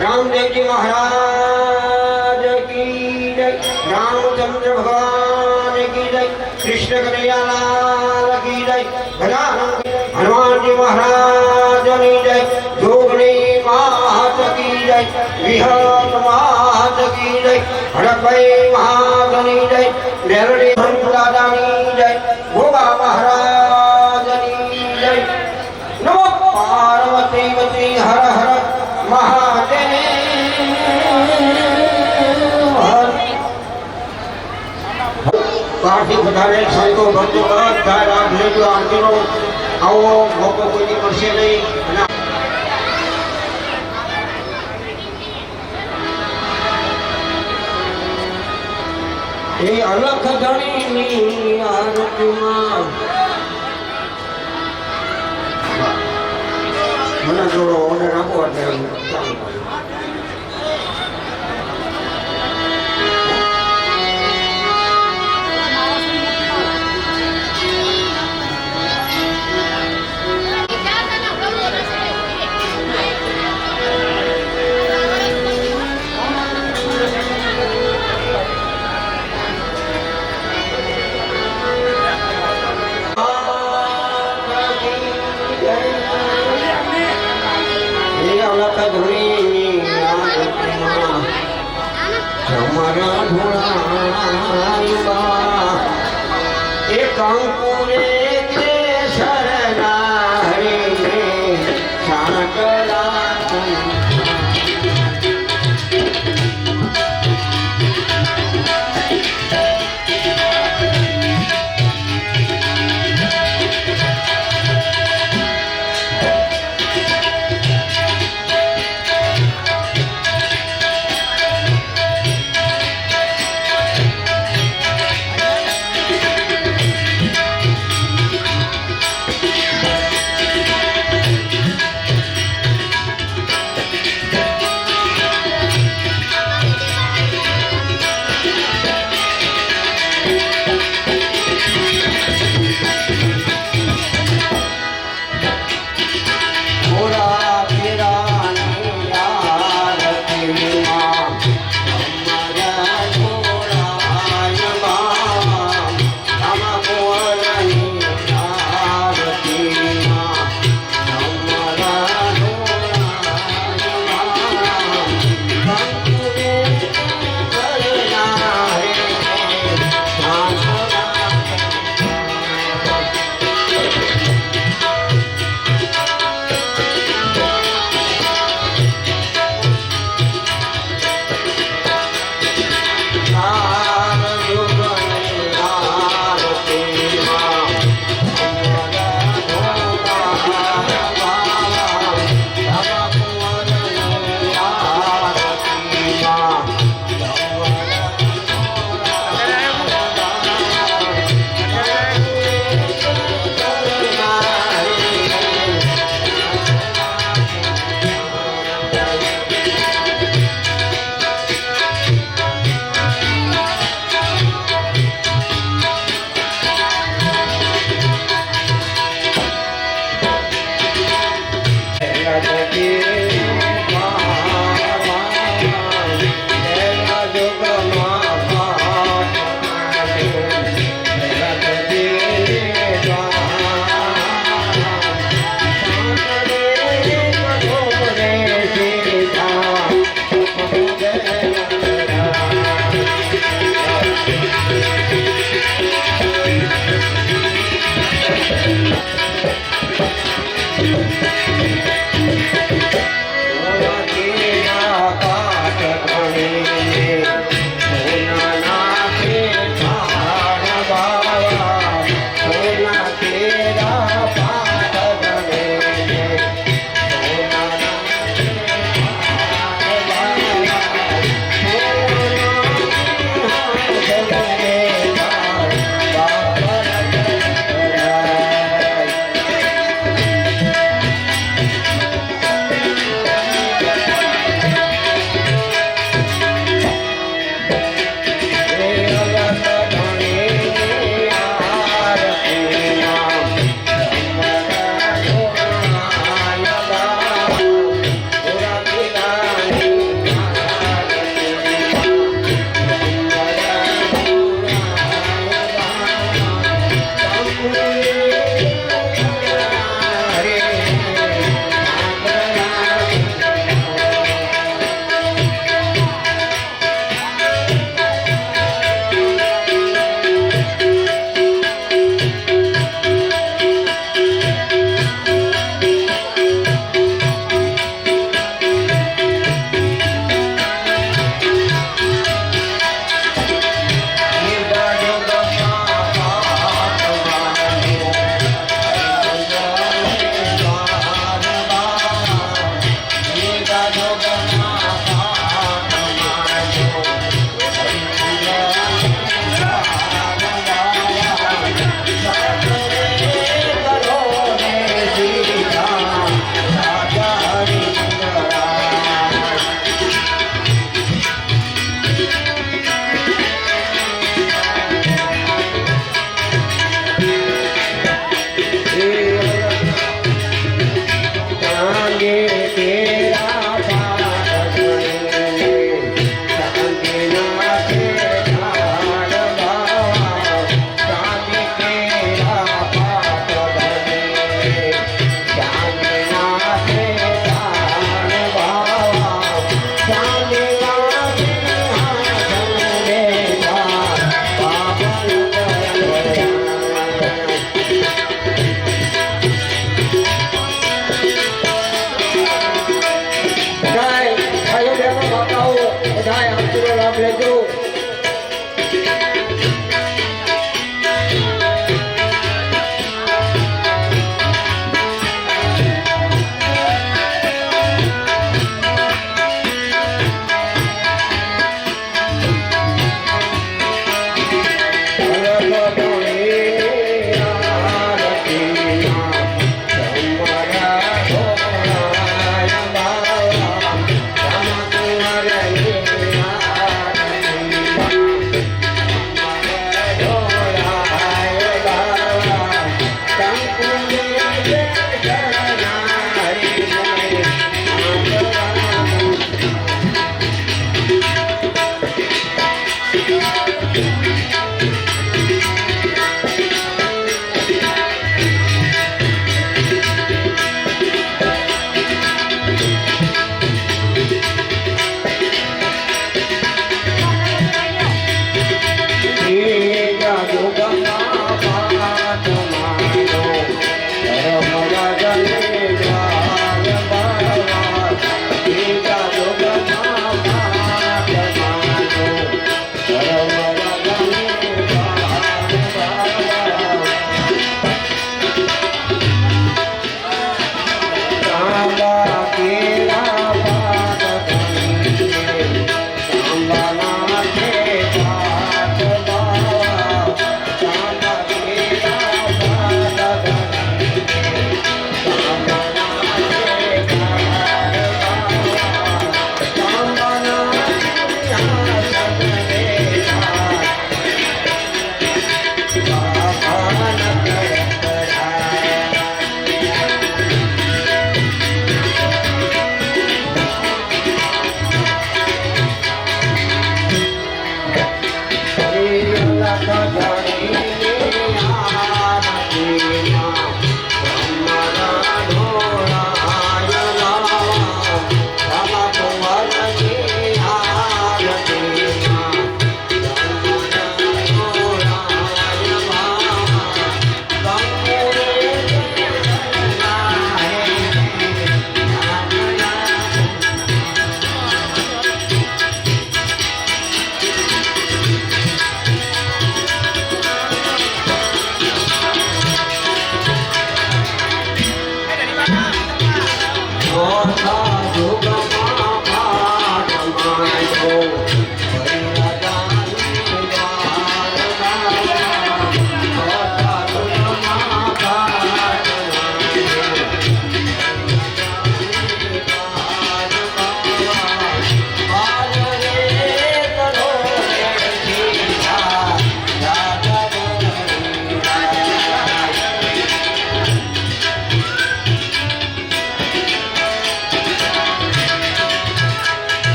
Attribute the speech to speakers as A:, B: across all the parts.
A: रामदेव जी महाराज की जय, रामचंद्र भगवान की जय, कृष्ण कन्हैया लाल की जय, हनुमान जी महाराज की जय, जोगनी मात की जय, विहत मात की जय, हड़पई मात की जय, मेलडी दादा की जय, भोगा महाराज की जय। नमो पार्वती वती हर हर महादेव। कार्तिक पधारे संतो भक्तो બધા રાત લેજો આરતીનો આવો મોકો કોઈની મળશે નહીં। એ અલખ ધણીની આરતીમાં મને થોડો ઓર્ડર આપો એટલે ચાલુ કરું।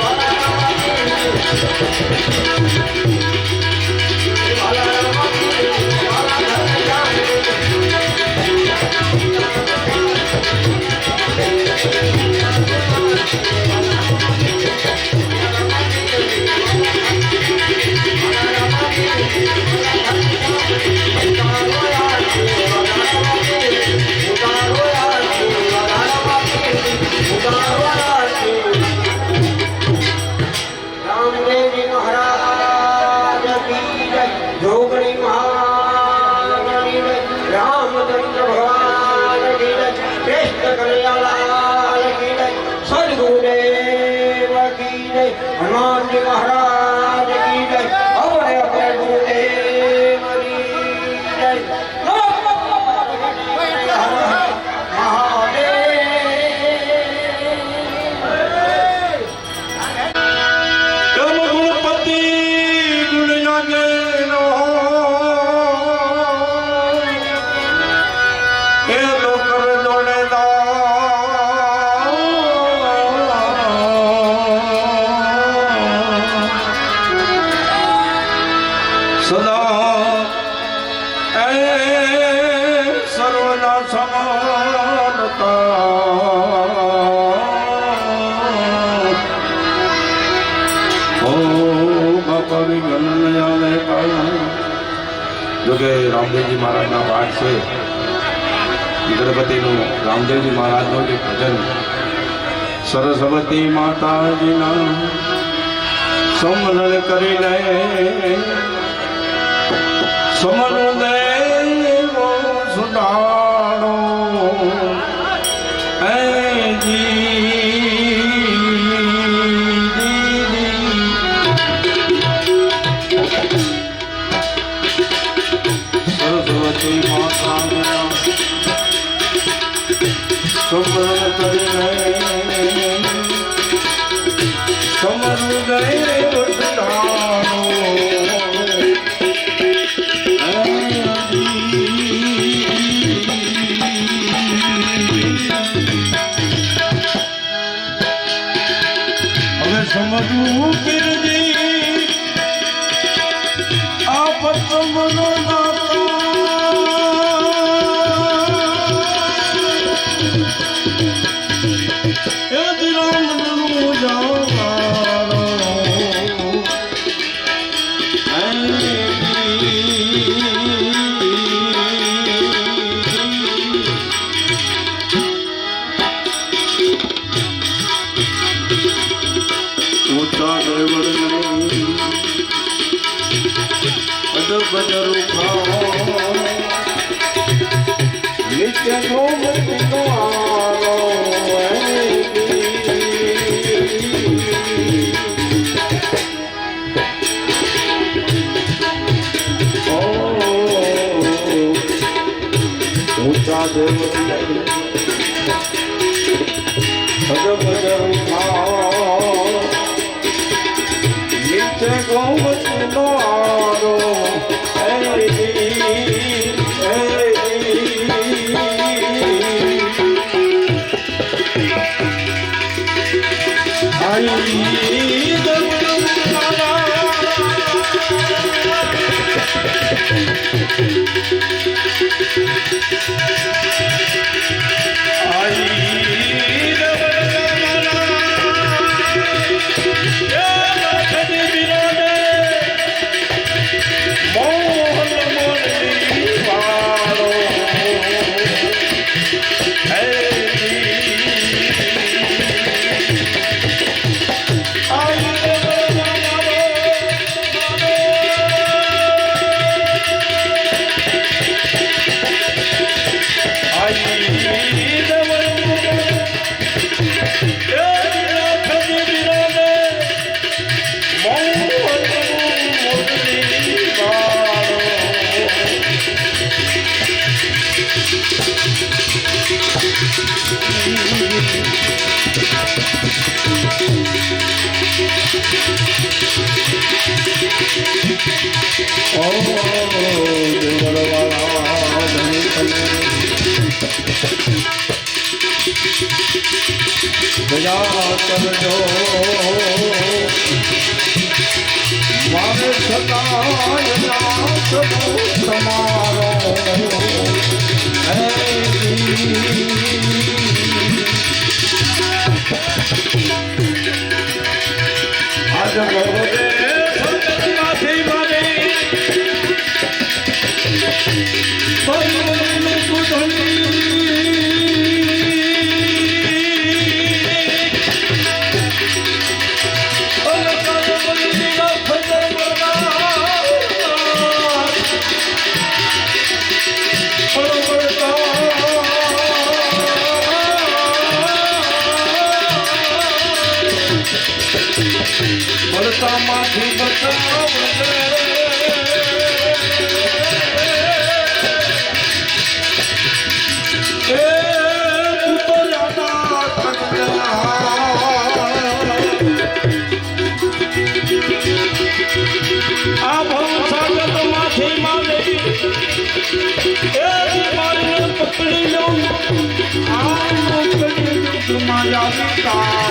A: What? જોકે રામદેવજી મહારાજના પાઠ છે ગણપતિનું રામદેવજી મહારાજનું જે ભજન સરસ્વતી માતાજીના સમરણ કરી લે સમરણ દેવો સુડાણો સરસ્વતી માતા સમરણ કરી લે સમરણ દેવ સુડાણો સમજવું કીર્તિ આ પત્રમનો એ દિરામનું જવારો બજરું ખાઓ નિત્ય ગોમતીનો આરો ઊંચા દેવ બજરું ખાઓ નિત્ય ગોમતીનો આરો દયા કરજો મારે સદાય નાથ તમારો આજ ભગવતી મારે બળતામાંથી બચાવ
B: આ ભવસાગર માંથી મારે એ મારીને પકડી લઉં આ મોકલી દુઃખ માયા વિચારો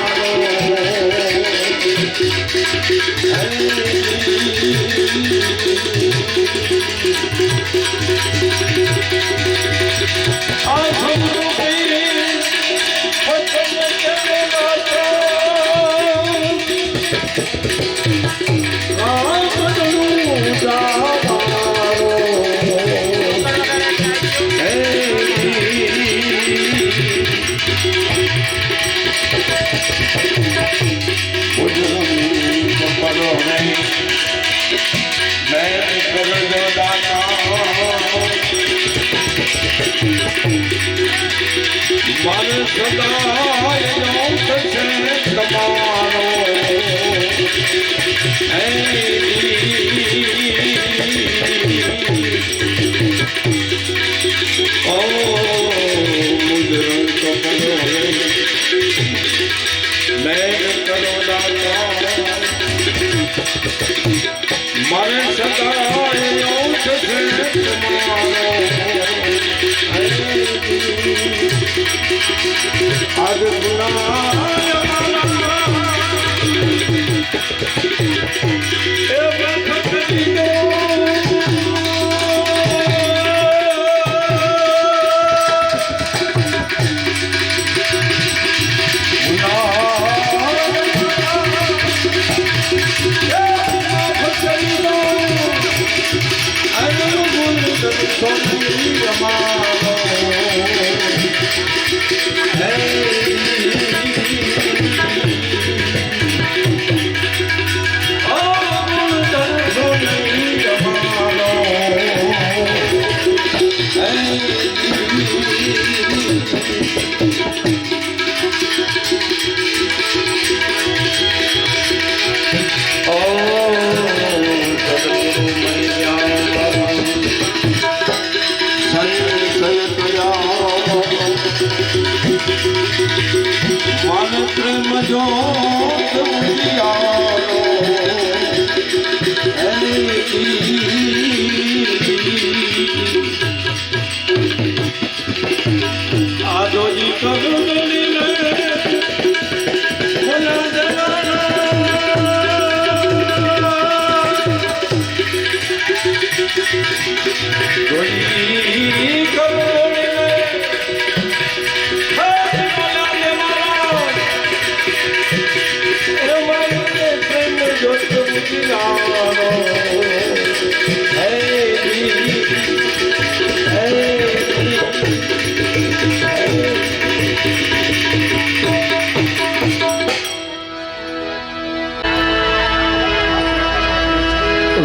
B: આ સમરો मन सदाय लोक से तुम्हारो ओ मुझे तो करो मैं करो दाता मन सदाय लोक से तुम्हारो आज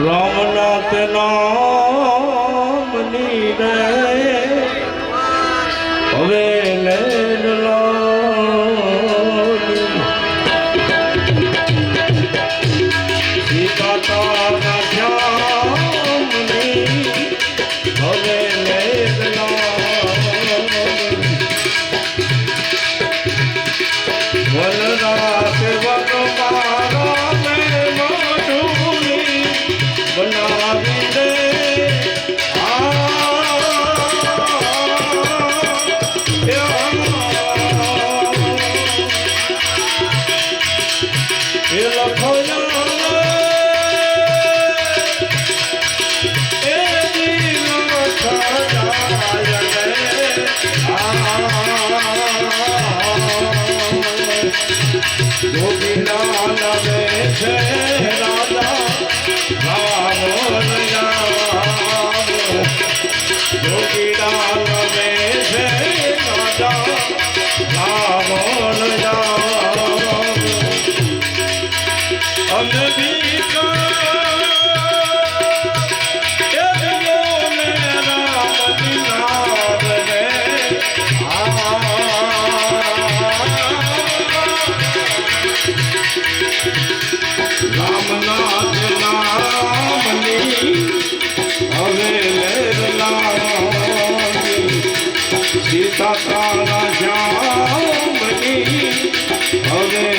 B: रामनाथ नाम नीरे हवे सीता तारा श्याम हवे वनरात वन मारा बनावी दे सीता तारा श्याम हवे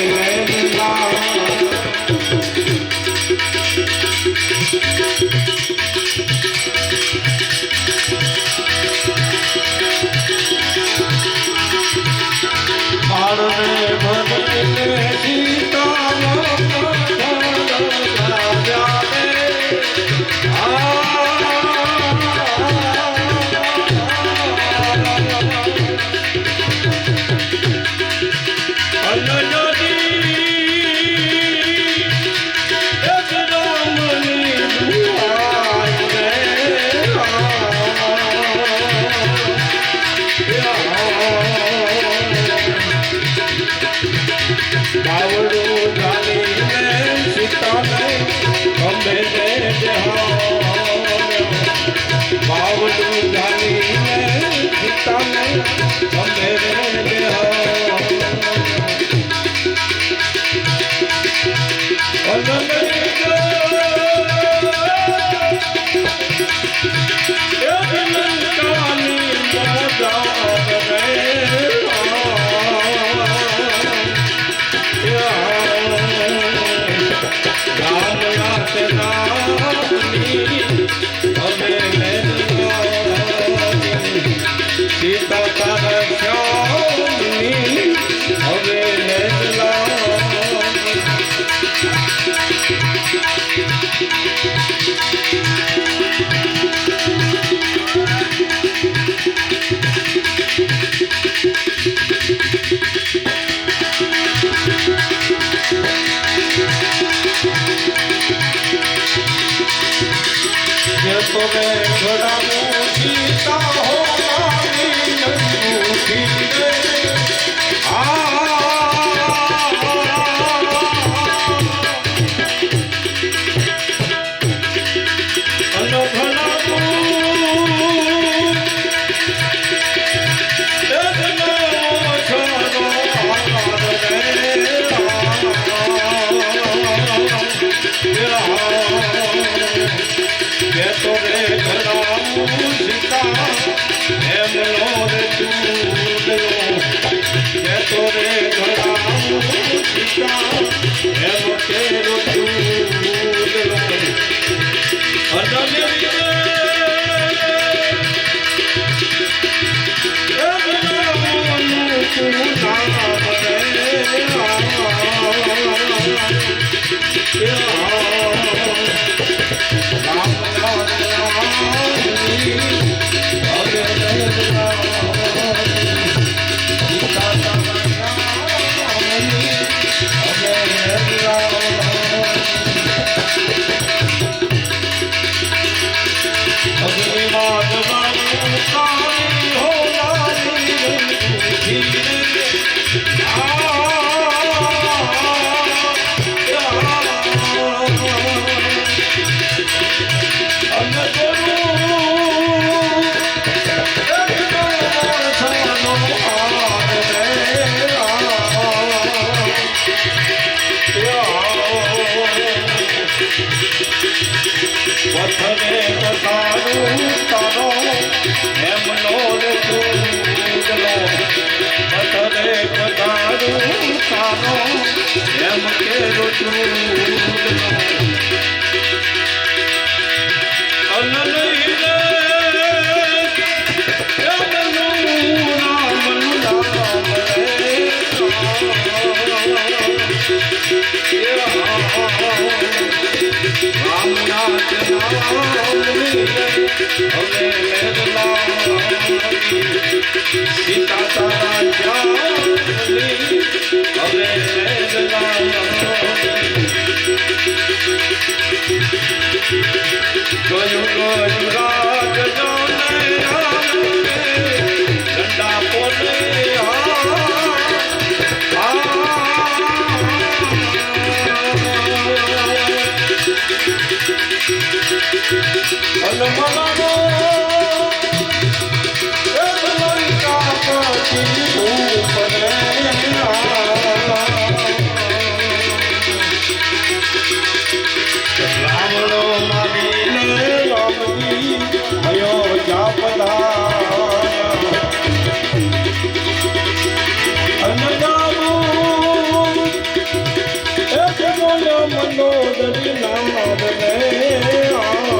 B: મંદોદરી નામ રે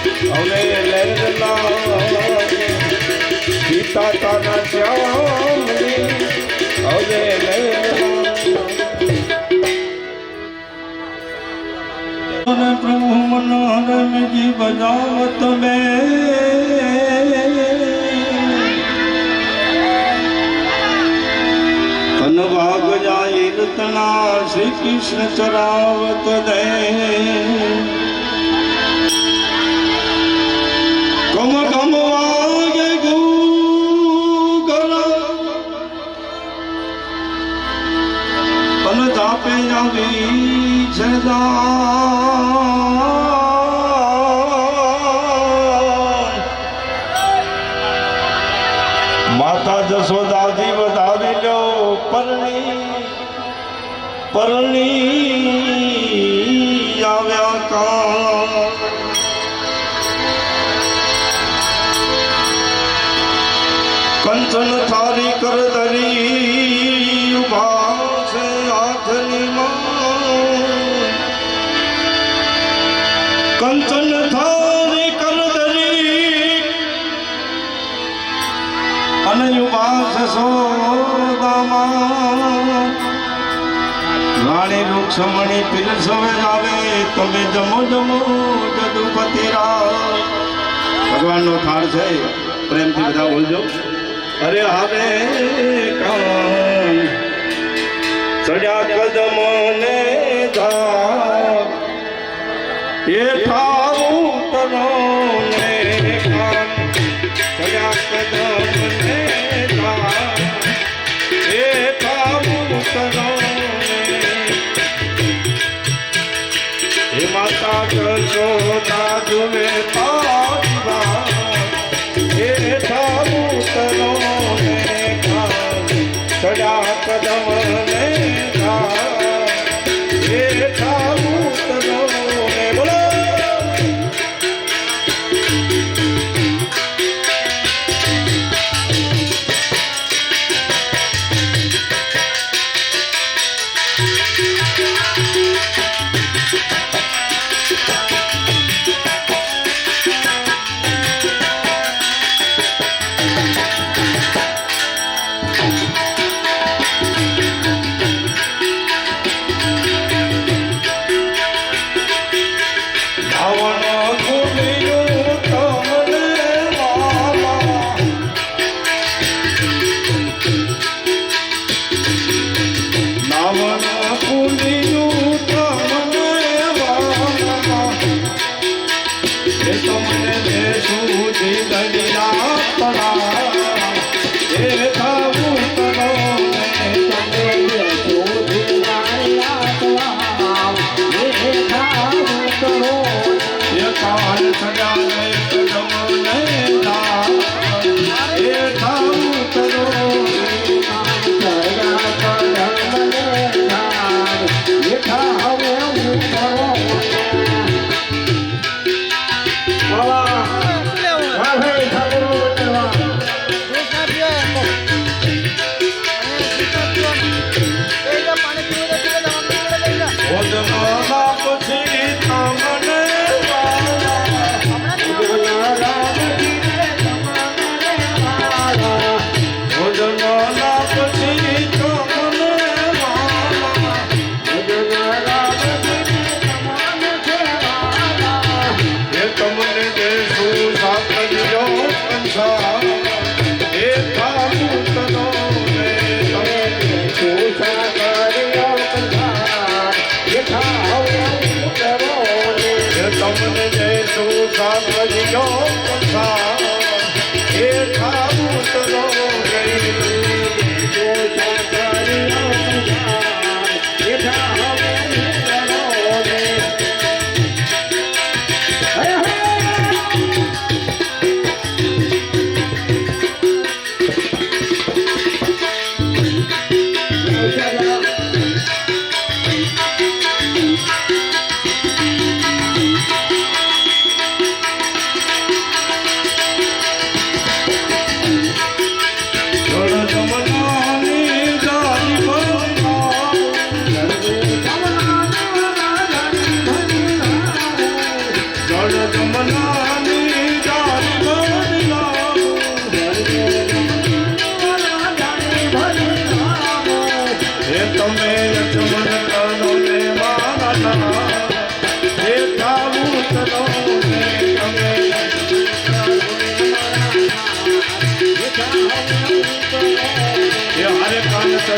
B: હવે લહેરલા સીતા તારા શ્યામની હવે લહેરલા પ્રભુ મનોરમજી બજાવત ભાગ જાય રતના શ્રી કૃષ્ણ ચરાવત દે કમ કમ વાગે ગૂગલ પન જાપે આવી છે માતા જશોદાજી વધાવી લો પરણી આવ્યા કા કંચન થારી કર ધરી ઉભા છે હાથની કંચન થારી કર ધરી અને ઉભા છે સોદામાં રાણી રૂક્ષમણી પીરસવે આવે તમે જમો જમો જદુપતિ રામ ભગવાનનો થાળ છે પ્રેમથી બધા બોલજો અરે હવે કામ ચડ્યા કદમ ને ધાર એ થાવું તનો ને કામ ચડ્યા કદમ ને ધાર એ થાવું તનો માતા જશોદા જુએ પાવા એ થાવું ને ચડ્યા કદમ ને એ થાવું ને બોલો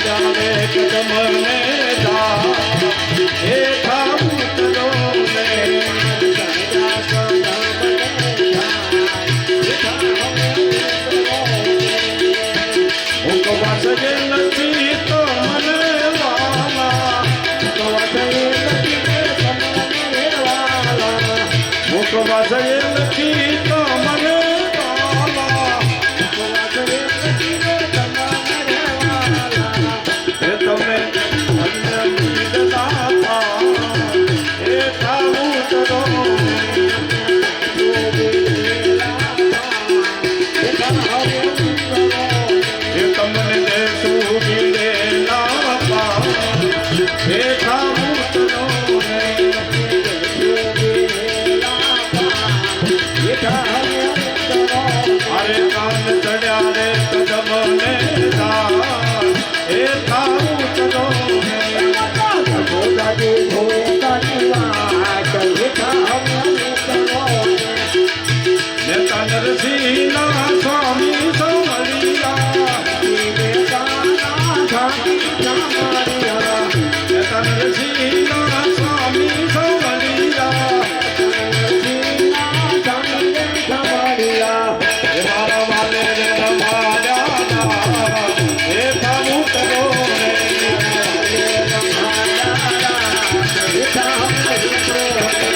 B: ચડ્યા રે કદમને જા હેઠા ઉતરો ને ઉપવાસ જે નથી તો મને વાલા ઉપવાસ જે નથી ઉપવાસ જે નથી તો મને વાલા ઉપવાસ જે નથી હે તમે અન્ય વિદતા હે થાવું તરો હે તમને દેશું ગીરે ના પા હે થાવું તરો અરે કાન ચડ્યા રે કદમને જા હે થાવું તરો નેતા નરસિંહના સ્વામી સંવરિયા નેતા નરસિંહના સ્વામી સંવરિયા મારા વાલે રે રમાડ્યા હે થાવું તરો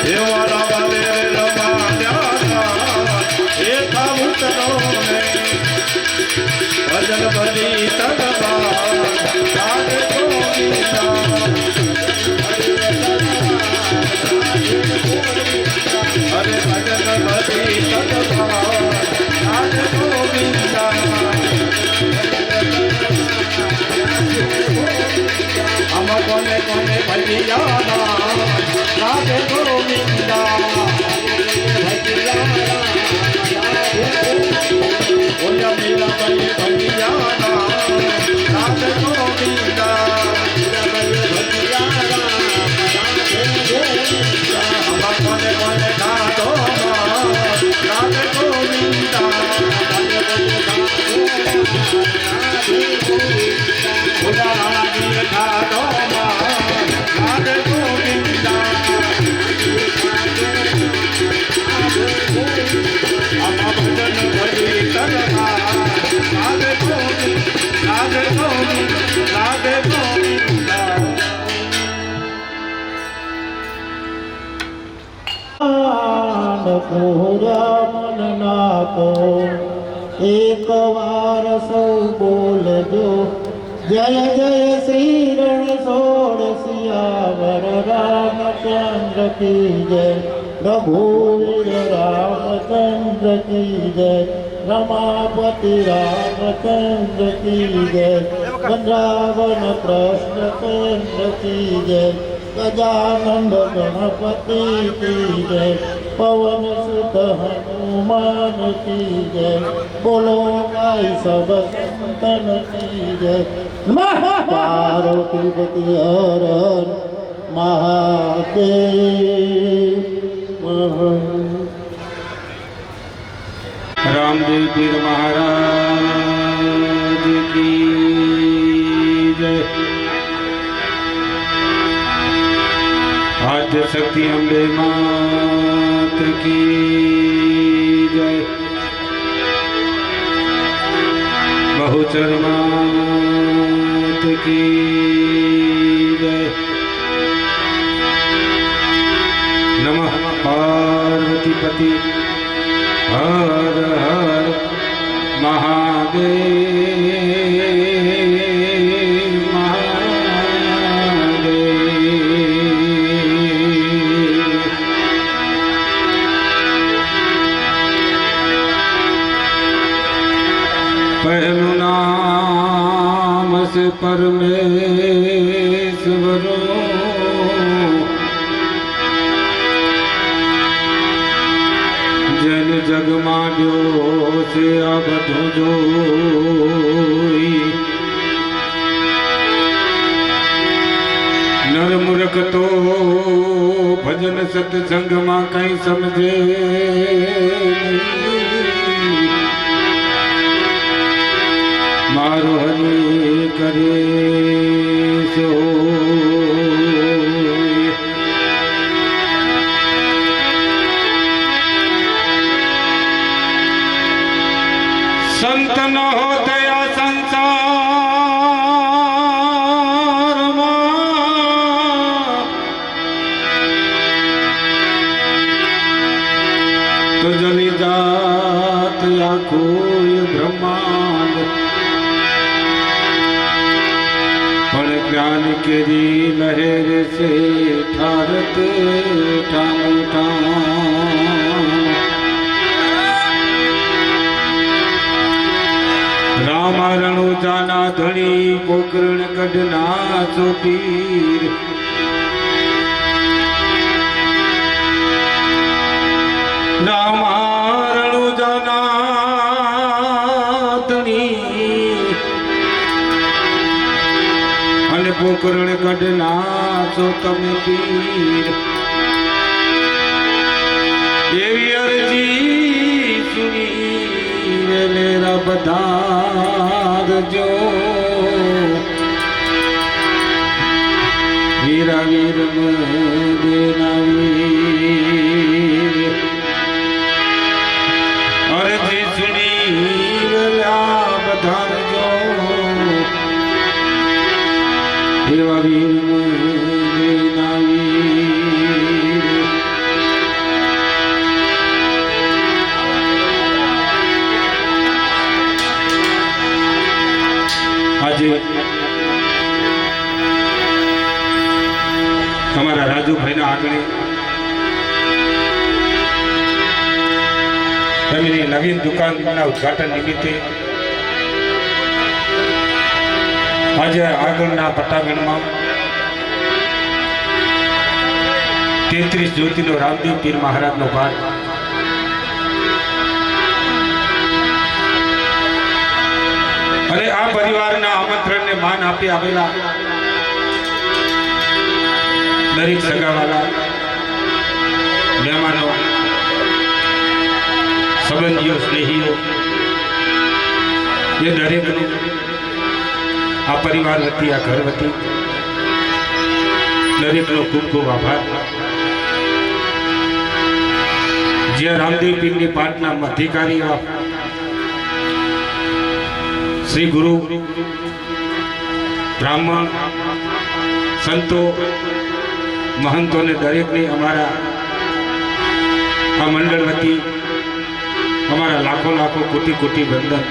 B: હે મારા વાલે રે રમાડ્યા હે થાવું તરો ભજન ભરી તગબા રાધે ગોવિંદા અરે ભજન ભરી તગબા રાધે ગોવિંદા આમ કોને કોને ભજિયાના રાધે ગોવિંદા ઓલા મીરા ભાઈ ભજિયાના રાધે ગોવિંદા આમ કોને કોને ગાતો રાધે ગોવિંદા ઓલા રાણી ગાતો રાધે ગોવિંદા આમાં ભજન ભરી તગા રાધે ગોવિંદ રાધે ગોવિંદ રાધે ગોવિંદા
C: પૂરા મનના તો એક વાર સૌ બોલજો જય જય શ્રી રણછોડ સિયાવર રામચંદ્ર કી જય રઘુવીર રામચંદ્ર કી જય રમાપતિ રામચંદ્ર કી જય વૃંદાવન કૃષ્ણ ચંદ્ર કી જય ગજાનંદ ગણપતિ કી જય પવન સુત હનુમાન કી જય બોલો ભાઈ સબ સંતન કી જય પાર્વતીપતિ હર મહાદેવ
A: रामदेव पीर महाराज की जय। आद्य शक्ति अम्बे मात की जय। बहुचर मात की जय। नमः पार्वतीपति हर हर महादेव महादेव। पहलू नाम से परमेश्वरो जन जग माड्यो से आ बधु जोई। नर मूर्ख तो भजन सत्संग मां कहीं समझे मारो हरि કરે સો
B: સંત ન હો દયા સંસારમાં
A: તો જલી જાત આખું બ્રહ્માંડ પણ જ્ઞાન કેરી લહેર સે ઠારત ઠામ ઠામ રામારણુ જાના ધણી પોકરણ કઢના ચોપીર રામારણુ જાના ધણી અને પોકરણ કઢના છો તમે પીર એવી અરજી સુની લેરા બધા જો વીરા વીર દેનાવી અરજી સુની લેરા બધા જો વીરા વીર દેનાવી આજે અમારા રાજુભાઈના આંગણે તેમની નવીન દુકાનના ઉદ્ઘાટન નિમિત્તે આજે આગળના પટ્ટાગણમાં 33 જ્યોતિનો રામદેવ પીર મહારાજનો પાઠ અને આ પરિવારના આમંત્રણને માન આપી આવેલા દરેક સગાવાલા મહેમાનો સંબંધીઓ સ્નેહીઓ એ દરેકનું આ પરિવાર વતી આ ઘર વતી દરેકનો ખૂબ ખૂબ આભાર. જે રામદેવ પીરની પાઠના અધિકારી શ્રી ગુરુ બ્રાહ્મણ સંતો મહંતોને દરેકને અમારા આ મંડળ વતી અમારા લાખો લાખો કોટી કોટી વંદન.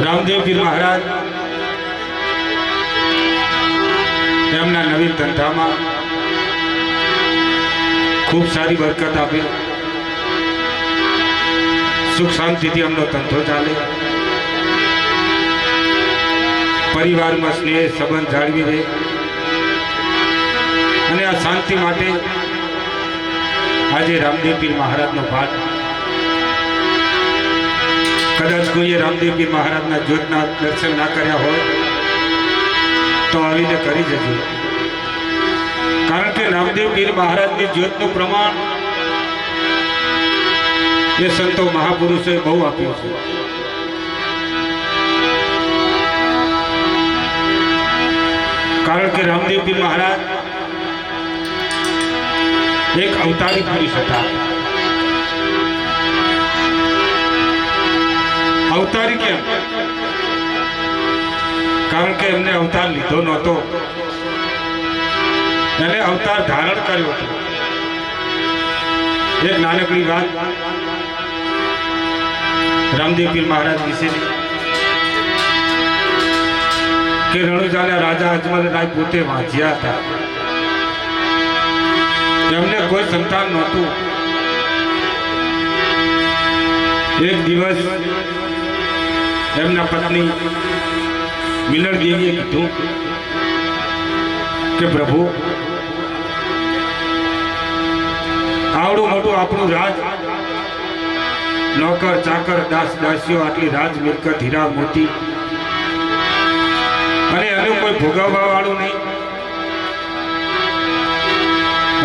A: રામદેવ પીર મહારાજ એમના નવીન ધંધામાં ખૂબ સારી બરકત આપે, સુખ શાંતિથી એમનો ધંધો ચાલે, પરિવારમાં સ્નેહ સંબંધ જાળવી રહે અને આ શાંતિ માટે આજે રામદેવ પીર મહારાજનો પાઠ કદાચ કોઈએ રામદેવ પીર મહારાજના જ્યોતના દર્શન ના કર્યા હોય તો આવીને કરી જજો. કારણ કે રામદેવ પીર મહારાજની જ્યોતનું પ્રમાણ એ સંતો મહાપુરુષોએ બહુ આપ્યું છે. કારણ કે રામદેવ પીર મહારાજ એક અવતારી પુરુષ હતા. અવતારી કેમ? કારણ કે એમને અવતાર લીધો નહોતો, એને અવતાર ધારણ કર્યો હતો. એક નાનકડી વાત રામદેવ પીર મહારાજ વિશેની કે રણુજાના રાજા અજમલ રાય પોતે વાંચ્યા હતા. એમને કોઈ સંતાન નહોતું. એક દિવસ એમના પત્ની મિલન દેવીએ કીધું કે પ્રભુ, આવડું મોટું આપણું રાજ, નોકર ચાકર દાસ દાસીઓ, આટલી રાજ મિલકત હીરા મોતી, અને એનું કોઈ ભોગવવા વાળું નહીં.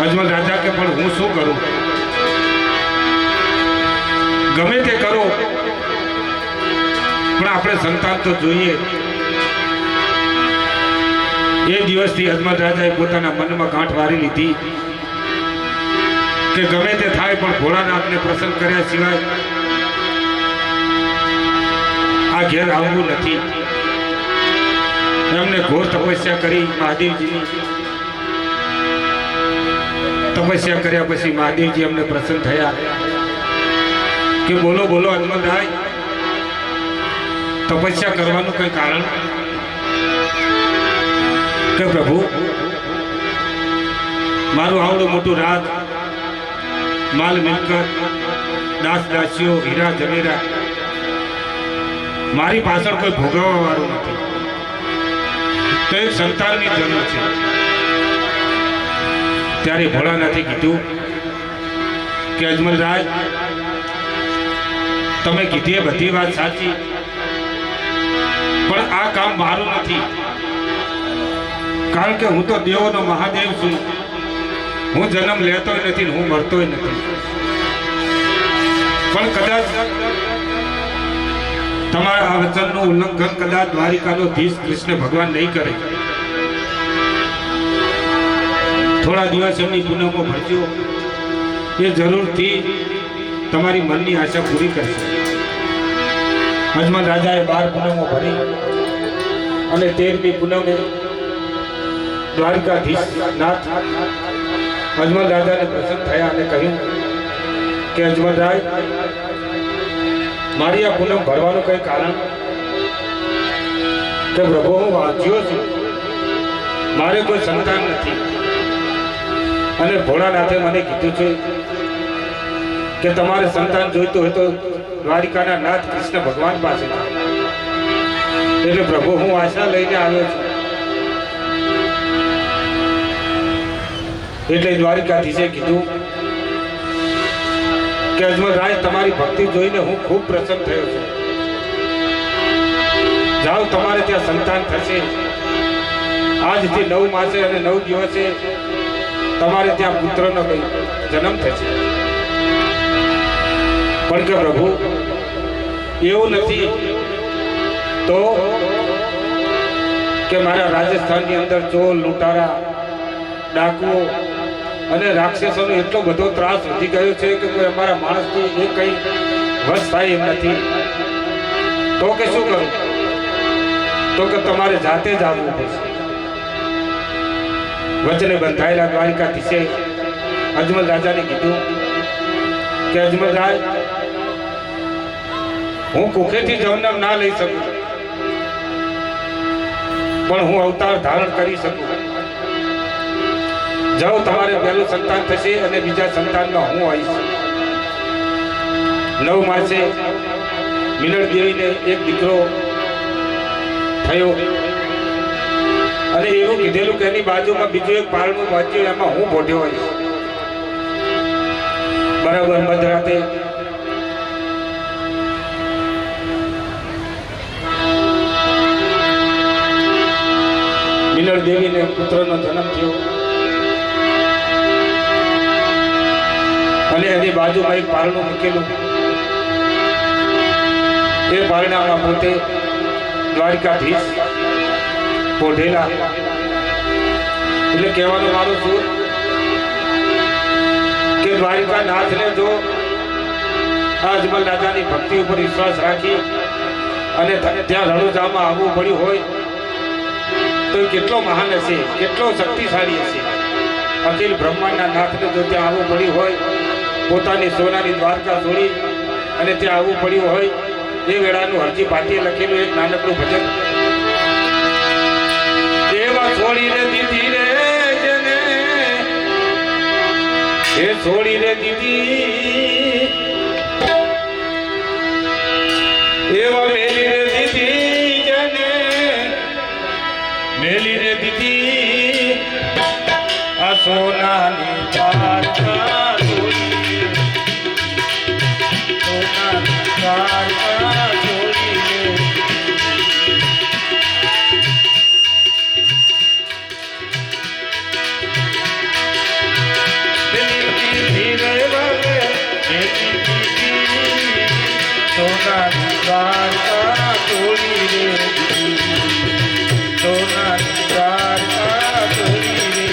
A: અજમલ રાજા કે પણ હું શું કરું? ગમે તે કરો પણ આપણે સંતાન તો જોઈએ. એ દિવસથી અજમલ રાજાએ પોતાના મનમાં ગાંઠ વારી લીધી કે ગમે તે થાય પણ ભોળાનાથને પ્રસન્ન કર્યા સિવાય આ ઘેર આવવું નથી. એમને ઘોર તપસ્યા કરી મહાદેવજીની. તપસ્યા કર્યા પછી મહાદેવજી એમને પ્રસન્ન થયા કે બોલો બોલો અજમલરાય, તપસ્યા કરવાનું કઈ કારણ? કે પ્રભુ, મારું આવડું મોટું રાજ, માલ મિલકત, દાસ દાસીઓ, હીરા જવેરા, મારી પાછળ કોઈ ભોગવવા વાળું નથી. તો એક સંતાનની જરૂર છે. ત્યારે ભોળાનાથે કીધું કે અજમલરાય, તમે કીધી એ બધી વાત સાચી, પણ આ કામ મારું નથી. કારણ કે હું તો દેવોનો મહાદેવ છું. હું જન્મ લેતોય નથી, હું મરતોય નથી. પણ કદાચ તમારા આ વચનનું ઉલ્લંઘન કદાચ દ્વારિકાનો ધીશ કૃષ્ણ ભગવાન નહીં કરે. થોડા દિવસ એમની પૂનમો ભરજો, એ જરૂરથી તમારી મનની આશા પૂરી કરશે. અજમલ રાજાએ 12 પૂનમો ભરી અને 13મી પૂનમે દ્વારકાધીશ નાથ અજમલ રાજાને પ્રસન્ન થયા અને કહ્યું કે અજમલરાય, મારી આ પૂનમ ભરવાનું કઈ કારણ? કે પ્રભુ, હું વાંચ્યો છું, મારે કોઈ સંતાન નથી અને ભોળાનાથે મને કીધું છે કે તમારે સંતાન જોઈતું હોય તો દ્વારિકાના નાથ કૃષ્ણ ભગવાન પાસે. એટલે પ્રભુ, હું આશા લઈને આવ્યો છું. એટલે દ્વારિકાધીશે કીધું કે અજમલરાય, તમારી ભક્તિ જોઈને હું ખૂબ પ્રસન્ન થયો છું. જાઓ, તમારે ત્યાં સંતાન થશે. આજથી 9 માસે અને 9 દિવસે તમારે ત્યાં પુત્રનો જન્મ થશે. પણ કે પ્રભુ, એવું નથી તો કે મારા રાજસ્થાનની અંદર ચોર, લૂંટારા, ડાકુઓ અને રાક્ષસોનો એટલો બધો ત્રાસ વધી ગયો છે કે કોઈ અમારા માણસની એ કંઈ વશ થાય એમ નથી. તો કે શું કરું? તો કે તમારે જાતે જ આવવું પડશે. વચને બંધાયેલા દ્વારિકાધીશે અજમલ રાજાને કીધું કે અજમલરાય, હું કુખેથી જન્મ ના લઈ શકું, પણ હું અવતાર ધારણ કરી શકું. જાઓ, તમારે પહેલું સંતાન થશે અને બીજા સંતાનમાં હું આવીશ. 9 માસે મિલણ દેવીને એક દીકરો થયો અને એવું કીધેલું કે એની બાજુમાં બીજું એક પારણું વાંચ્યું, એમાં હું બોઢ્યો હોઈશ. બરાબર મધરાતે મિલણ દેવીને પુત્રનો જન્મ થયો અને એની બાજુમાં એક પારણું મૂકેલું. એ પારણામાં પોતે દ્વારિકાધીશ પોઢેલા. એટલે કહેવાનું મારું શું કે દ્વારિકા નાથને જો આ અજમલ રાજાની ભક્તિ ઉપર વિશ્વાસ રાખી અને ત્યાં રણુજામાં આવવું પડ્યું હોય તો કેટલો મહાન હશે, કેટલો શક્તિશાળી હશે. અખિલ બ્રહ્માંડના નાથને જો ત્યાં આવવું પડ્યું હોય, પોતાની સોનાની દ્વારકા છોડી અને ત્યાં આવવું પડ્યું હોય, એ વેળાનું હરજી પાટીએ લખેલું એક નાનકડું ભજન. એવા છોડીને દીધી રે જેને, એ છોડીને દીધી, એવા મેલી રે દીધી જેને, મેલી રે દીધી આ સોનાની દ્વારકા છોડી, સોનાની દ્વારકા છોડી. ધીરે વગર
B: દ્વારકા તોડી રે સોનાની દ્વારકા તોડી રે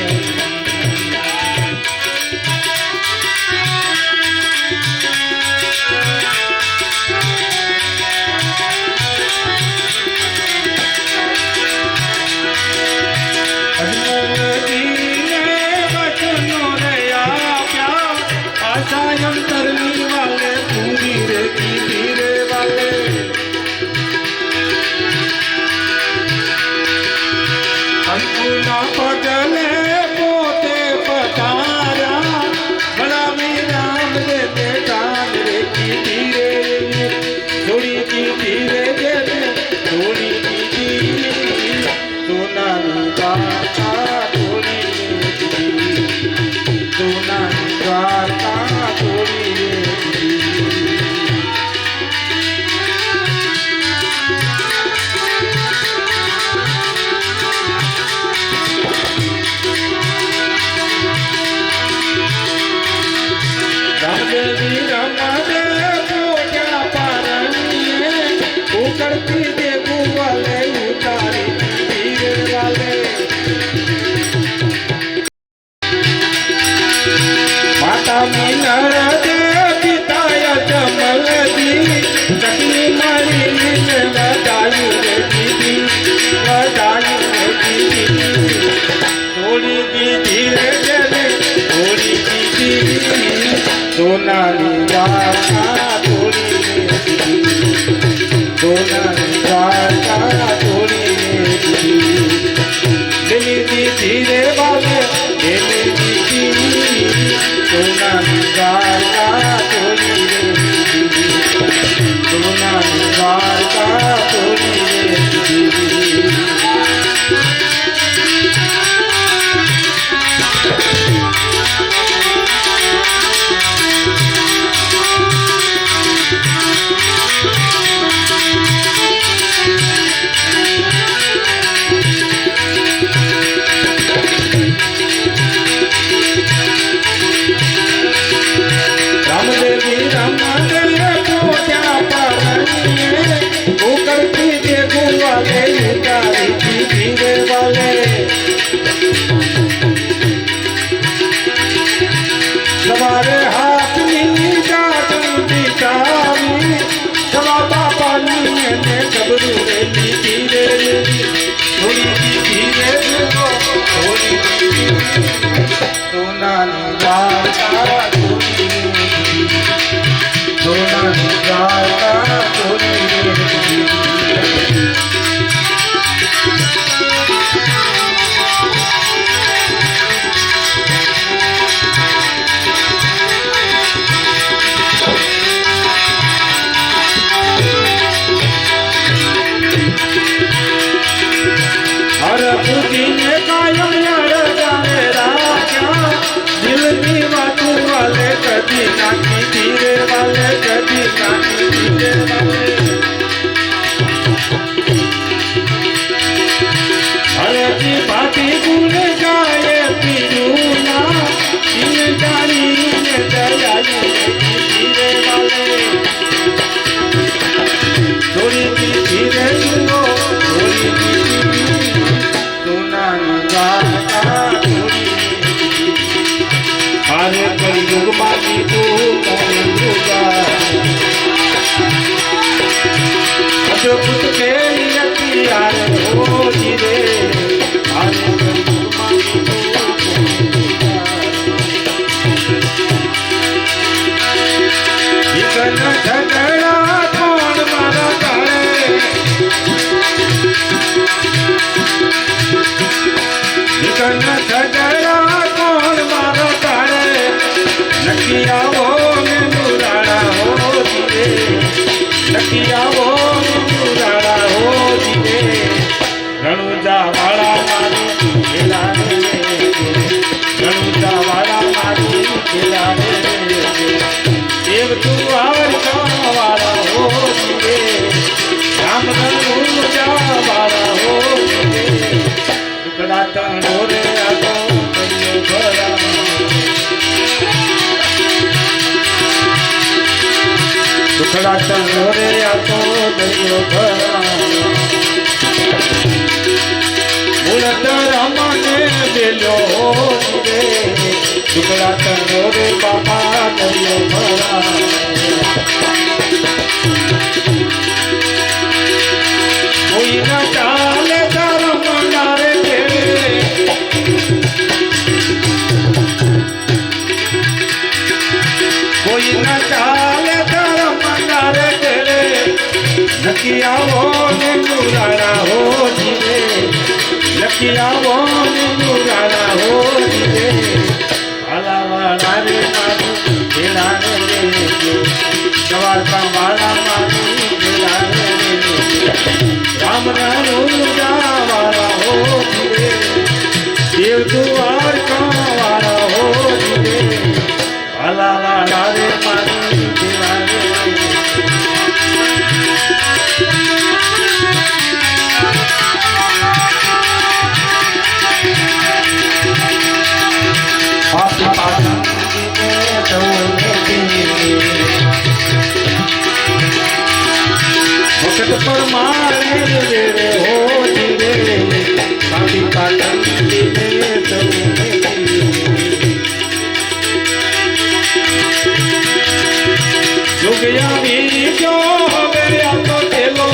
B: अंतरनी वाले पूरी रे की धीरे वाले अंकुना पटले पोते पतारा बड़ा में नाम देते कान रे की धीरे थोड़ी की धीरे देते थोड़ी की धीरे सोना द्वारका थोड़ी सोना द्वारका थोड़ी रामदेवी रामदेव पूजा पारनिए उकड़ती देखू वाले उतारी धीरे वाले माता मीनर दे पिताया जमल दी चकनी मारी नीचे बदाई रे दीदी बदाई रे दीदी थोड़ी की धीरे दे थोड़ी की धीरे सोनाली द्वारका तोड़ी रे सोनाली द्वारका तोड़ी रे दिली धीरे वाले दिली सोनाली द्वारका तोड़ी रे सोनाली द्वारका तोड़ी रे रामदेवी रामदेव पूजा पारनिए उकड़ती देखू वाले उतारी धीरे वाले सवारे हाथ नी जाती चावी सवा पापा ने गबरू रे धीरे थोड़ी धीरे थोड़ी सोनाली द्वारका तोड़ी सोनाली द्वारका तोड़ी हर बुद्धि ने कायम यार जाने राजा दिल की बातों वाले कभी नाकी धीरे वाले कभी नाकी धीरे वाले हर की बाती भूल जाए पीरूना इन जानी ने दया धीरे वाले थोड़ी की धीरे सुनो थोड़ी की हरे कलयुग माती तू कलयुगा अद्भुत के यार हो धीरे हरे कलयुग माती तू झगड़ा कौन मारा करे झगड़ा कौन मारो तारे नकिया वो मुराड़ा हो धीरे नकिया वो मुराड़ा हो धीरे रणुजा वाला मारी खेला रे रणुजा वाला मारी खेला रे देव तू आवर वाला हो धीरे राम रणुजा वाला हो धीरे टुकड़ा तनो रे आगो भरा टुकड़ा तनो रे आगो દરિયો ભરાયો મૂળતર મને બેલ્યો રે ટુકડા તનો રે બાપા દરિયો ભરાયો કોઈ ના ચાલે ધર્મ નારે કોઈ ના ચાલે ધર્મ નારે તેરે નકી આવો ને નુરાણા હો જીવે નકી આવો ને નુરાણા હો જીવે વાલા રે મારું ભેળા રે સવાર કા વાળા મારું ભેળા રે રામ રામ વાળા હો જીવે દેવ દુઆર કા વાળા હો જીવે વાલા રે મારું ભેળા રે વખત પર મારે રે હો જીવે પાટી પાટણ જોગયા વી જો હવે આ તો તેલો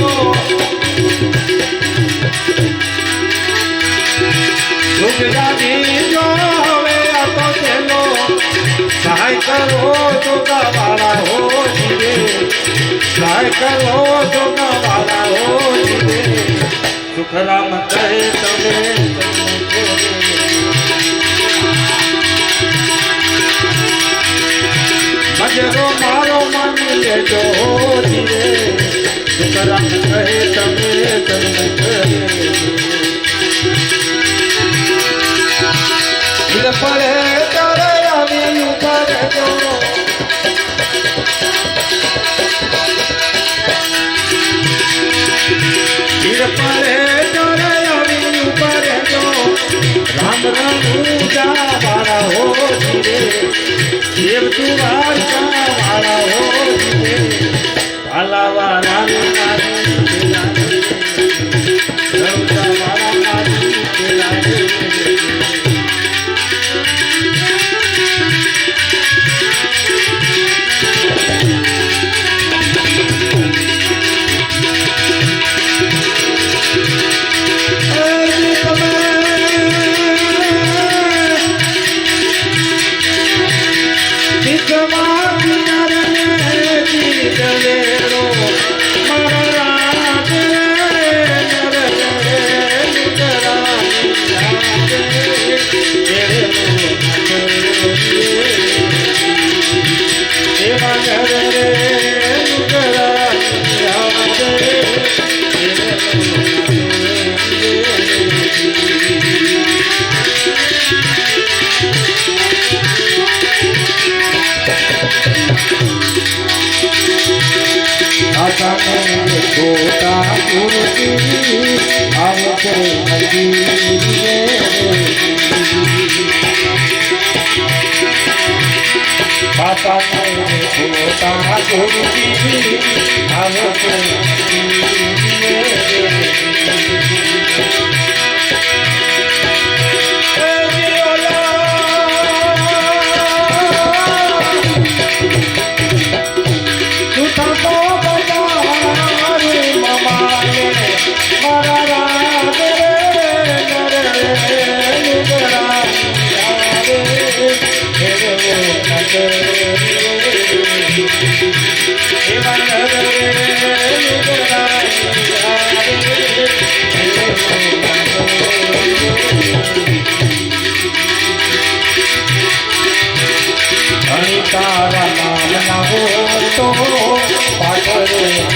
B: જોગયા વી જો હવે આ તો તેલો સહાય કરો જોગા વાળા હો જીવે સહાય કરો જોગા વાળા હો જીવે સુખરામ કહે તમે મજરો મારો માની લેજો જીવે સુખરામ કહે તમે તમે પડે તારે આવી ઉપર જો પડે તારે આવી ઉપર જો રામ રામ ઊંચા વાળા હો જીવે દેવ દુવાર કા વાળા હો જીવે વાલા વાળા રે મારી પેલા રે વાળા મારી પેલા રે छोटा मूर्ति आवते पापा छोटा मूर्ति आवते તારા નામ ના હો તો પાછળ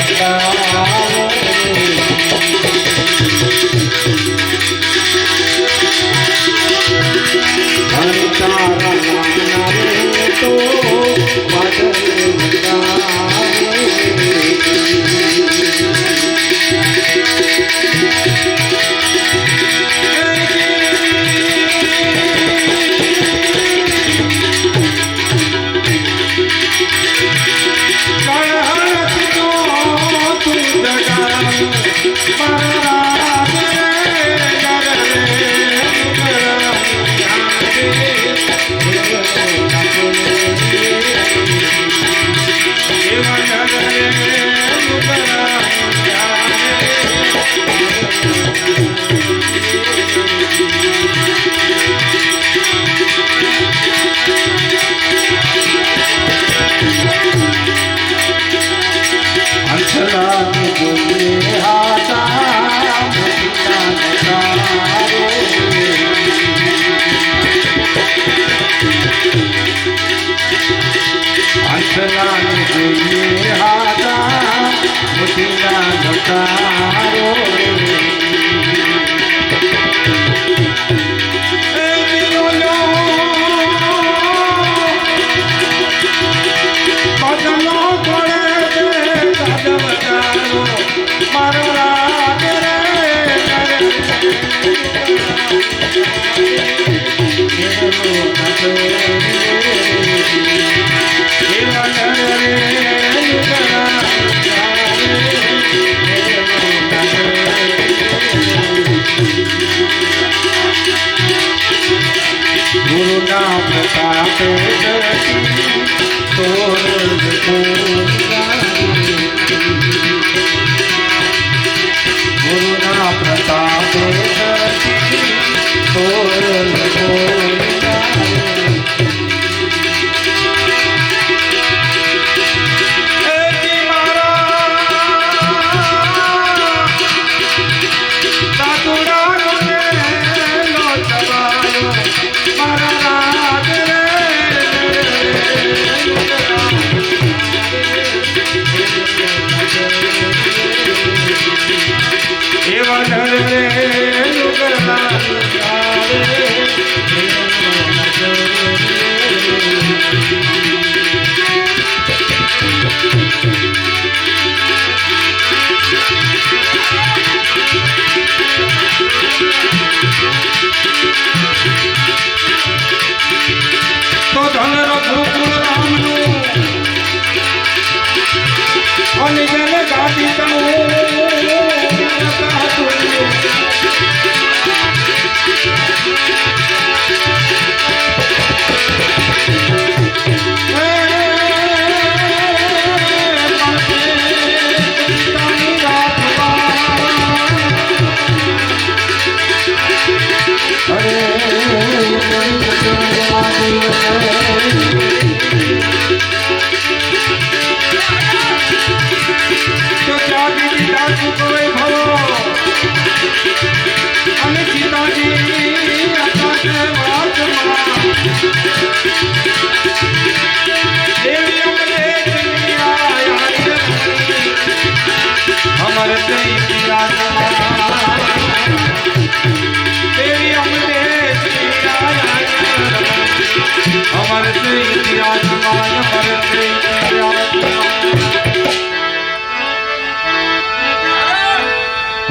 B: ગુરુના પ્રતાપે ગુરુના પ્રતાપે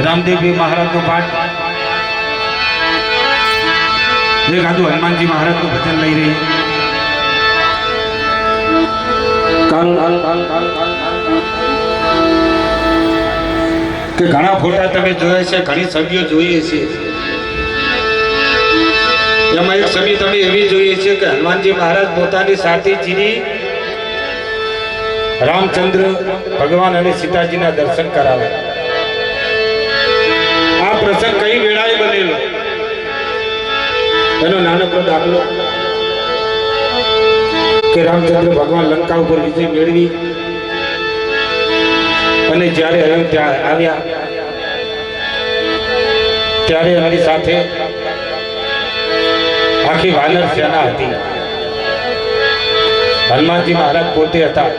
A: રામદેવજી મહારાજનો પાઠ એક આદુ હનુમાનજી મહારાજનું ભજન લઈ રહી કે ઘણા ફોટા તમે જોયા છે, ઘણી છબીઓ જોઈએ છે, એમાં એક છબી તમે એવી જોઈએ છે કે હનુમાનજી મહારાજ પોતાની સાથીજીની રામચંદ્ર ભગવાન અને સીતાજીના દર્શન કરાવે. આ પ્રસંગ કઈ વેળાએ બનેલો એનો નાનકડો દાખલો કે રામચંદ્ર ભગવાન લંકા ઉપર વિજય મેળવી અને જ્યારે અયોધ્યા આવ્યા ત્યારે એમની સાથે આખી વાનર સેના હતી. હનુમાનજી મહારાજ પોતે હતા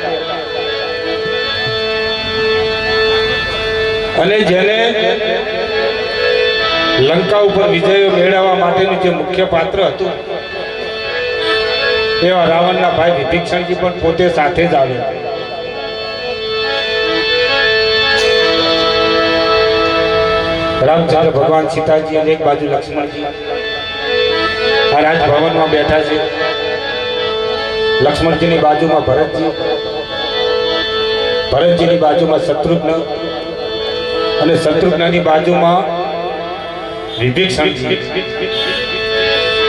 A: અને જેને લંકા ઉપર વિજય મેળવવા માટેનું જે મુખ્ય પાત્ર હતું એવા રાવણના ભાઈ વિભીષણજી પણ પોતે સાથે જ આવ્યા. રામચંદ્ર ભગવાન સીતાજી અને એક બાજુ લક્ષ્મણજી આ રાજભવનમાં બેઠા છે. લક્ષ્મણજીની બાજુમાં ભરતજી, ભરતજીની બાજુમાં શત્રુઘ્ન અને શત્રુઘ્નની બાજુમાં વિભીષણજી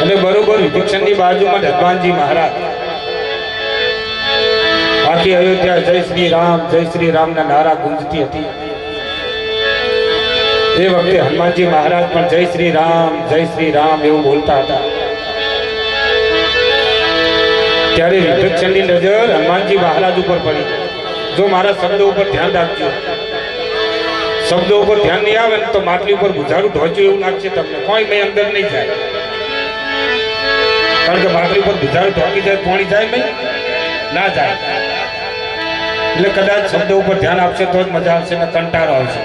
A: અને બરોબર વિભીષણની બાજુમાં હનુમાનજી મહારાજ. આખી અયોધ્યા જય શ્રી રામના નારા ગુંજતી હતી. એ વખતે હનુમાનજી મહારાજ પણ જય શ્રી રામ એવું બોલતા હતા. ત્યારે વિભીષણની નજર હનુમાનજી મહારાજ ઉપર પડી. જો મારા શબ્દો ઉપર ધ્યાન રાખજો, શબ્દો ઉપર ધ્યાન નહીં આવે ને તો માટલી ઉપર ગુજારું ઢોચ્યું એવું લાગશે તમને. કોઈ મેં અંદર નહીં જાય, કારણ કે માટલી ઉપર ગુજારું ઢોકી જાય પાણી જાય નહીં, ના જાય. એટલે કદાચ શબ્દો ઉપર ધ્યાન આપશે તો જ મજા આવશે ને કંટાળો આવશે.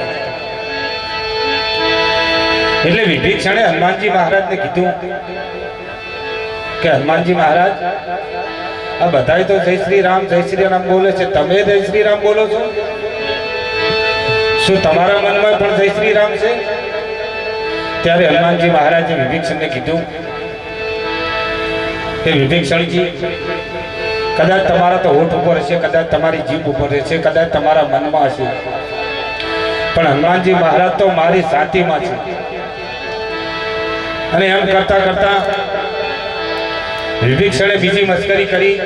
A: એટલે વિભીષણે હનુમાનજી મહારાજને કીધું કે હનુમાનજી મહારાજ, આ બધાય તો જય શ્રી રામ બોલે છે, તમે જય શ્રી રામ બોલો છો, શું તમારા મનમાં પણ જય શ્રી રામ છે? ત્યારે હનુમાનજી મહારાજે વિભીષણને કીધું કે વિભીષણજી, કદાચ તમારા તો હોઠ ઉપર હશે, કદાચ તમારી જીભ ઉપર હશે, કદાચ તમારા મનમાં હશે, પણ હનુમાનજી મહારાજ તો મારી છાતીમાં છે. અને એમ કરતા કરતા વિભીષણે બીજી મસ્કરી કરી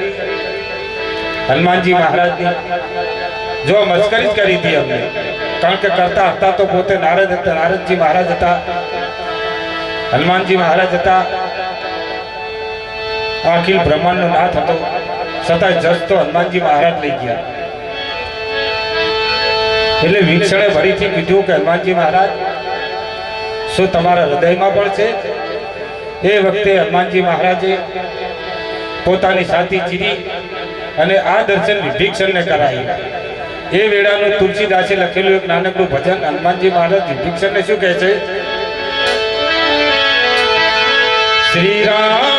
A: હનુમાનજી મહારાજની. જો મસ્કરી જ કરી હતી અમને, કારણ કે કરતા હતા તો પોતે નારદ હતા, નારદજી મહારાજ હતા, હનુમાનજી મહારાજ હતા, અખિલ બ્રહ્માંડનો નાથ હતો, છતાં જસ તો હનુમાનજી મહારાજ લઈ ગયા. એટલે વિભીષણે ફરીથી કીધું કે હનુમાનજી મહારાજ, શું તમારા હૃદયમાં પણ છે? એ વખતે હનુમાનજી મહારાજે પોતાની છાતી ચીરી અને આ દર્શન વિભીષણને કરાવ્યું. એ વેળાનું તુલસીદાસે લખેલું એક નાનકડું ભજન હનુમાનજી મહારાજ વિભીષણને શું કહે છે? શ્રી રામ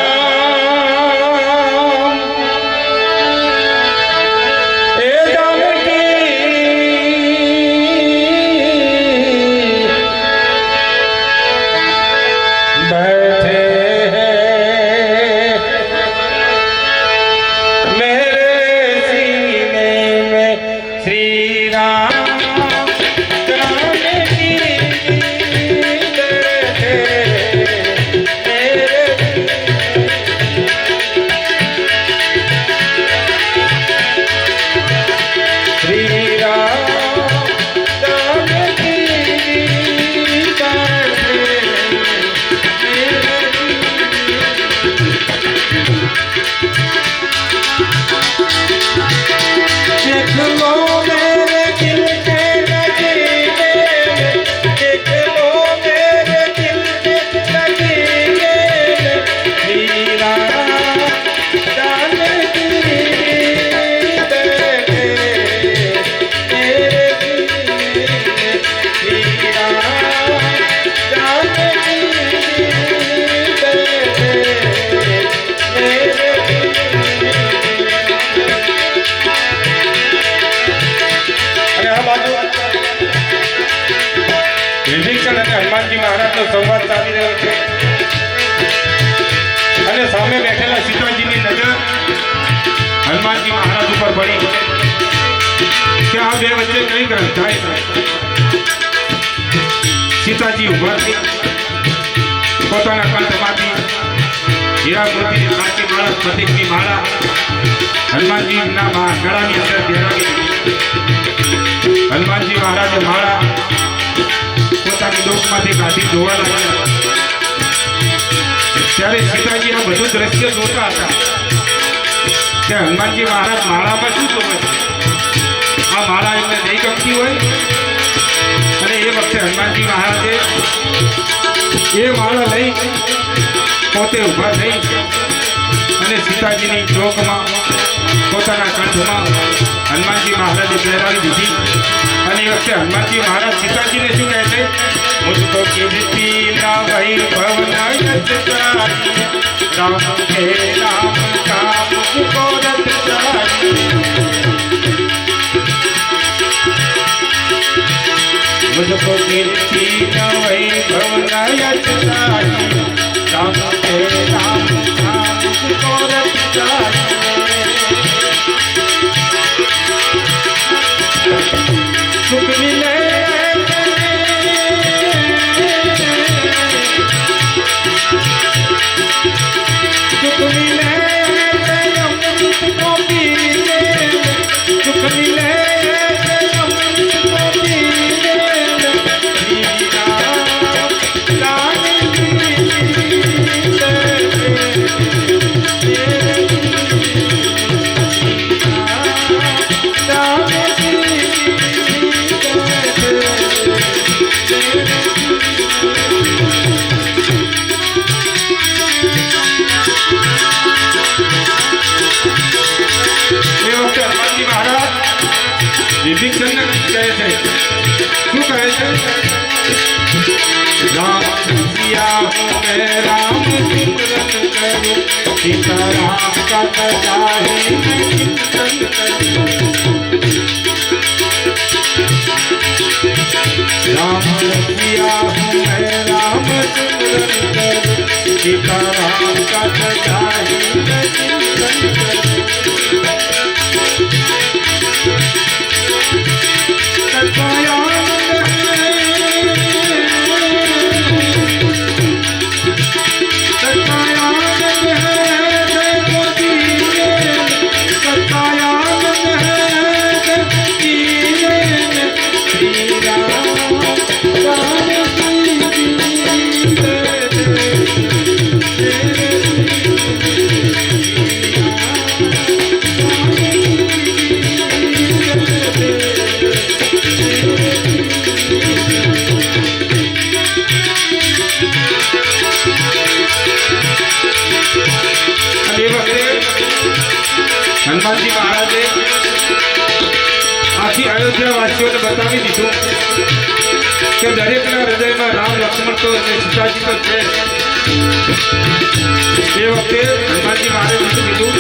A: હનુમાનજી મહારાજનો સંવાદ ચાલી રહ્યો છે અને સામે બેઠેલા સીતાજીની નજર હનુમાનજી મહારાજ ઉપર પડી કે આ બે વચ્ચે કઈ ગ્રંથ થાય છે. સીતાજી ઉભા થઈ પોતાના કંઠમાંથી હીરા મોતીની સાચી માળા, પ્રતીકની માળા હનુમાનજીના ગળાની અંદર પહેરાવી. હનુમાનજી મહારાજે માળા પોતાની ડોકમાંથી કાઢી જોવા લાગ્યા. ત્યારે સીતાજી આ બધું દ્રશ્ય જોતા હતા કે હનુમાનજી મહારાજ માળામાં શું જોવે છે. આ માળા એમને નહીં ગમતી હોય અને એ વખતે હનુમાનજી મહારાજે એ માળા લઈ પોતે ઊભા થઈ અને સીતાજીની ચોકમાં પોતાના કંઠમાં હનુમાનજી મહારાજે પહેરાવી દીધી. અને એ વખતે હનુમાનજી મહારાજ સીતાજીને શું કહે છે? મુझको कीर्ति ना वैभव न यश राम के राम का मुझको रत चाहिए. मुझको कीर्ति न वैभव न यश राम के राम का मुझको रत चाहिए. सुख मिले વિભીષણને કહે છે, શું કહે છે? રામ સિયા હું મેં રામ સિમરન કરું, સીતા રામ કા ચાહે ચિંતન કરું.
B: राम रसिया हूँ मैं रामचंद्र सीता राम का सजाई હનુમાનજી મહારાજે આખી અયોધ્યાવાસીઓને બતાવી દીધું કે દરેકના હૃદયમાં રામ લક્ષ્મણ તો અને સીતાજી તો છે. એ વખતે હનુમાનજી મહારાજે કીધું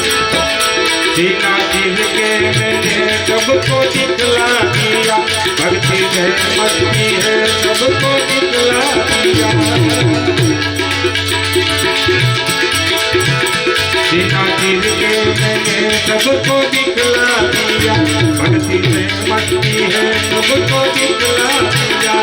B: सीता जी के मैंने सबको दिखला दिया भक्ति है मस्ती है सबको दिखला दिया. सीता जी के मैंने सबको दिखला दिया भक्ति है मस्ती है सबको दिखला दिया.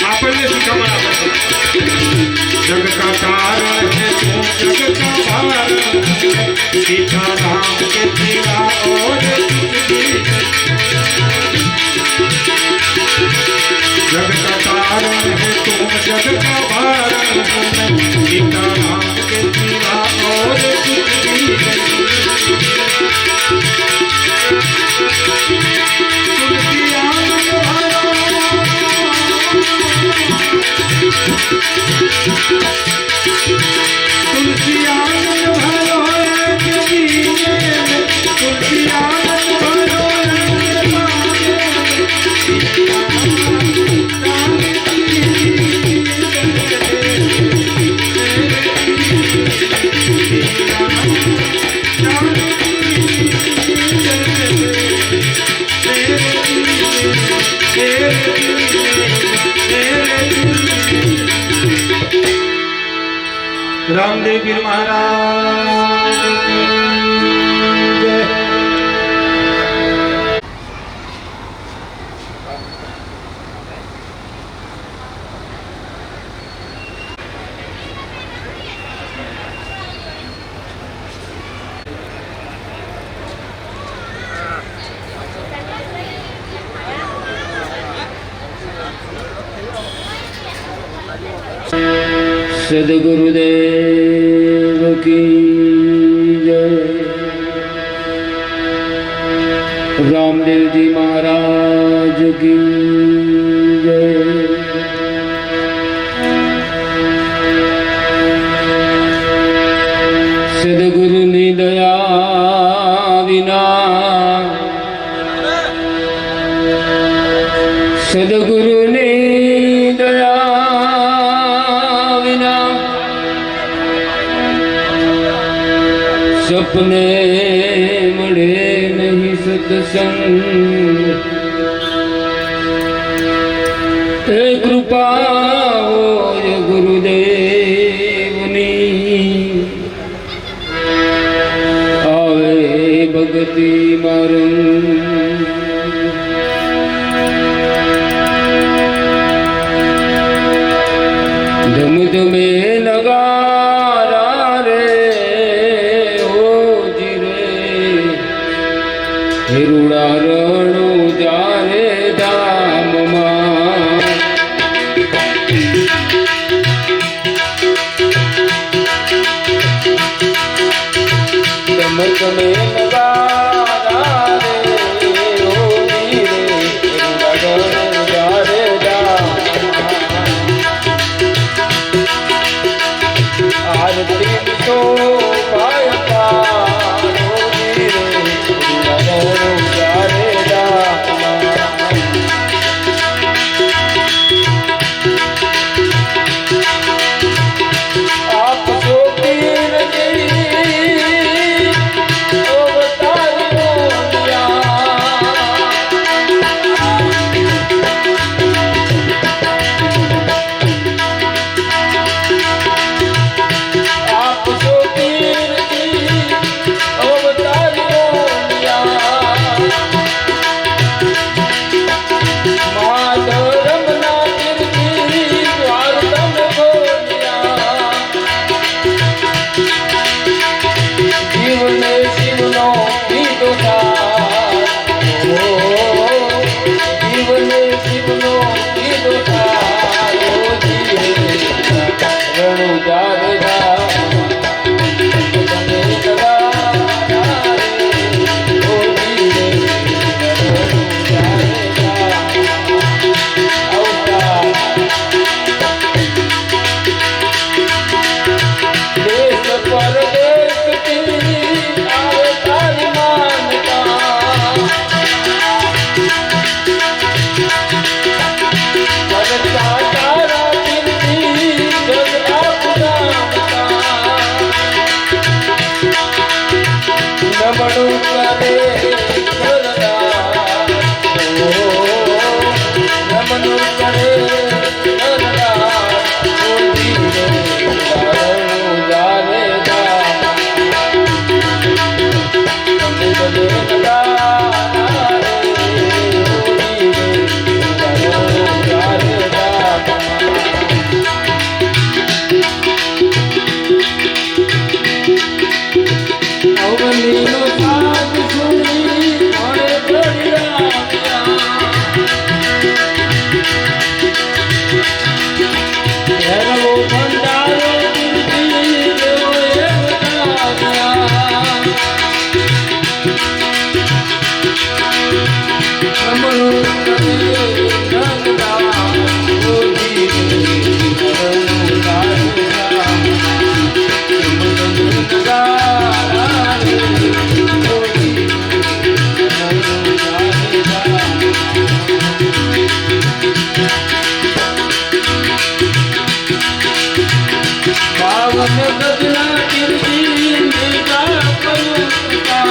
B: આપણને શીખવણ આપે જગ કા કારણ है तू जग का कारण सीता राम के सिवा और जग का कारण है तू जग का कारण सीता राम के सिवा और रामदेव पीर महाराज की जय. सद्गुरुदेव की जय. रामदेव जी महाराज की जय. सद्गुरु ની દયા વિના सद्गुरु ની दया सपने मड़े नहीं सत्संग कृपा हो गुरुदेवनी आवे भगति मारं धम धमे नगारा रे हिरुड़ा रणु जारे धाम તમે નગારા રે હોલી રે લગન જારે આરતી તો પાયતા હોલી રે લગન જારે आप जो पीर
C: પાવન ગગના કીર્તિ મેઘા પરુષતા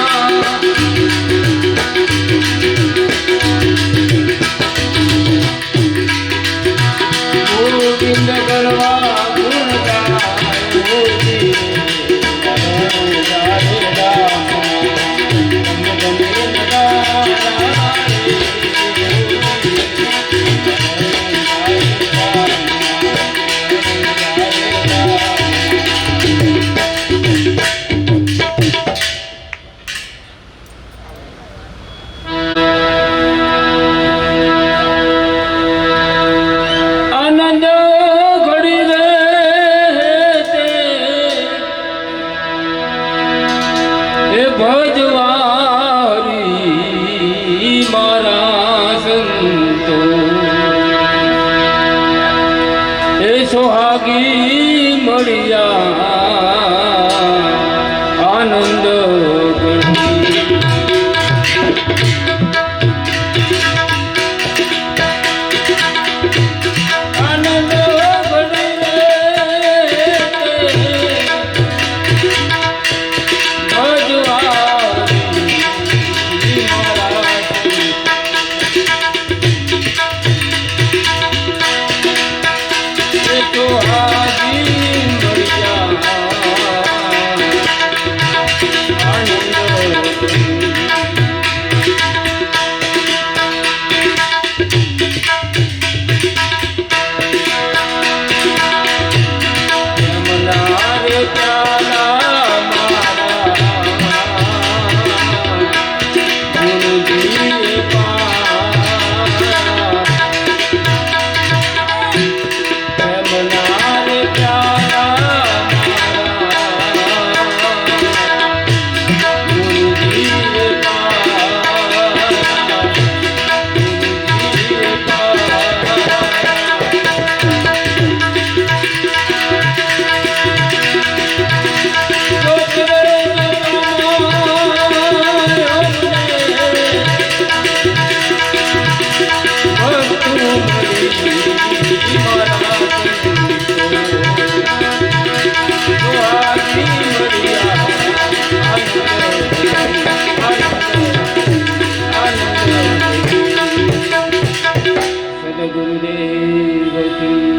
B: ગુરુદેવ કી